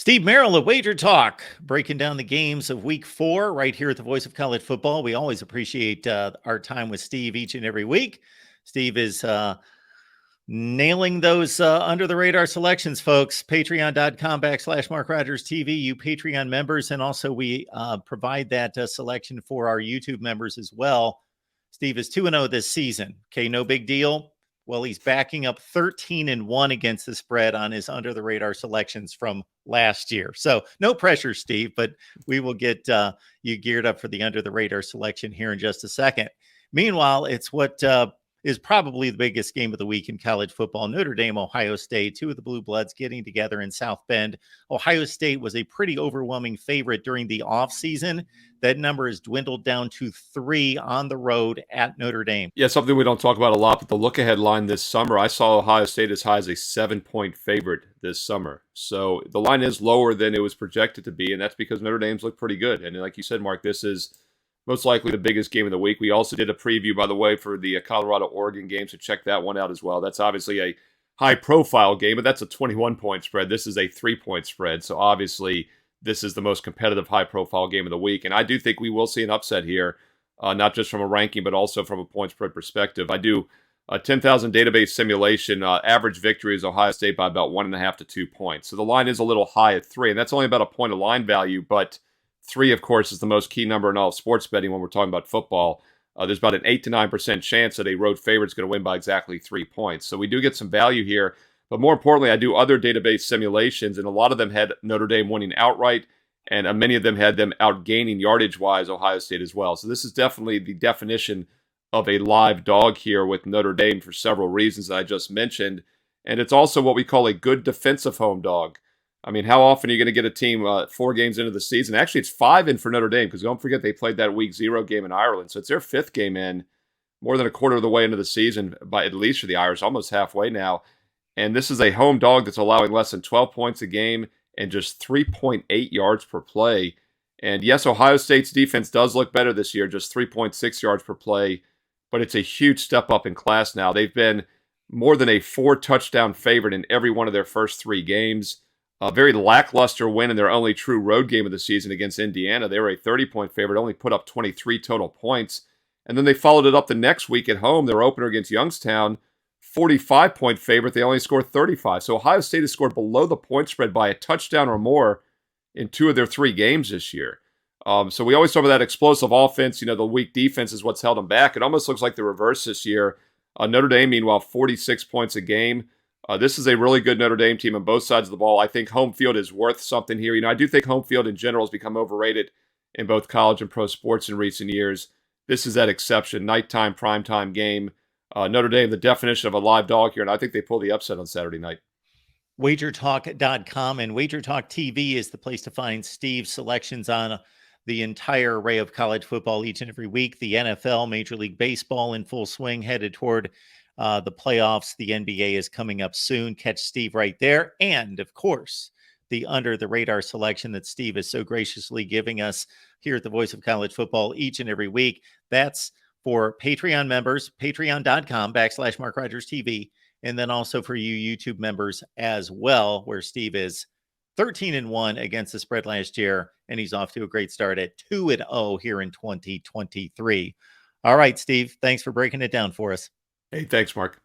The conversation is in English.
Steve Merrill of Wager Talk, breaking down the games of week 4 right here at the Voice of College Football. We always appreciate our time with Steve each and every week. Steve is nailing those under the radar selections, folks. Patreon.com/MarkRogersTV, you Patreon members. And also we provide that selection for our YouTube members as well. Steve is 2-0 this season. Okay, no big deal. Well, he's backing up 13-1 against the spread on his under the radar selections from last year. So no pressure, Steve, but we will get you geared up for the under the radar selection here in just a second. Meanwhile, it's what is probably the biggest game of the week in college football. Notre Dame, Ohio State, two of the Blue Bloods getting together in South Bend. Ohio State was a pretty overwhelming favorite during the offseason. That number has dwindled down to 3 on the road at Notre Dame. Yeah, something we don't talk about a lot, but the look-ahead line this summer, I saw Ohio State as high as a 7-point favorite this summer. So the line is lower than it was projected to be, and that's because Notre Dame's looked pretty good. And like you said, Mark, this is most likely the biggest game of the week. We also did a preview, by the way, for the Colorado-Oregon game, so check that one out as well. That's obviously a high-profile game, but that's a 21-point spread. This is a 3-point spread, so obviously this is the most competitive high-profile game of the week. And I do think we will see an upset here, not just from a ranking, but also from a point spread perspective. I do a 10,000 database simulation. Average victory is Ohio State by about 1.5 to 2 points. So the line is a little high at 3, and that's only about a point of line value, but 3, of course, is the most key number in all of sports betting when we're talking about football. There's about an 8 to 9% chance that a road favorite is going to win by exactly 3 points. So we do get some value here. But more importantly, I do other database simulations, and a lot of them had Notre Dame winning outright, and many of them had them outgaining yardage-wise Ohio State as well. So this is definitely the definition of a live dog here with Notre Dame for several reasons that I just mentioned. And it's also what we call a good defensive home dog. I mean, how often are you going to get a team 4 games into the season? Actually, it's 5 in for Notre Dame, because don't forget they played that week 0 game in Ireland. So it's their 5th game in, more than a quarter of the way into the season, by at least for the Irish, almost halfway now. And this is a home dog that's allowing less than 12 points a game and just 3.8 yards per play. And yes, Ohio State's defense does look better this year, just 3.6 yards per play, but it's a huge step up in class now. They've been more than a 4-touchdown favorite in every one of their first 3 games. A very lackluster win in their only true road game of the season against Indiana. They were a 30-point favorite, only put up 23 total points. And then they followed it up the next week at home, their opener against Youngstown, 45-point favorite. They only scored 35. So Ohio State has scored below the point spread by a touchdown or more in 2 of their 3 games this year. So we always talk about that explosive offense. You know, the weak defense is what's held them back. It almost looks like the reverse this year. Notre Dame, meanwhile, 46 points a game. This is a really good Notre Dame team on both sides of the ball. I think home field is worth something here. You know, I do think home field in general has become overrated in both college and pro sports in recent years. This is that exception. Nighttime, primetime game. Notre Dame, the definition of a live dog here, and I think they pull the upset on Saturday night. WagerTalk.com and WagerTalk TV is the place to find Steve's selections on the entire array of college football each and every week. The NFL, Major League Baseball in full swing, headed toward the playoffs. The NBA is coming up soon. Catch Steve right there. And, of course, the under the radar selection that Steve is so graciously giving us here at the Voice of College Football each and every week. That's for Patreon members, patreon.com/MarkRogersTV, and then also for you YouTube members as well, where Steve is 13-1 against the spread last year, and he's off to a great start at 2-0 here in 2023. All right, Steve, thanks for breaking it down for us. Hey, thanks, Mark.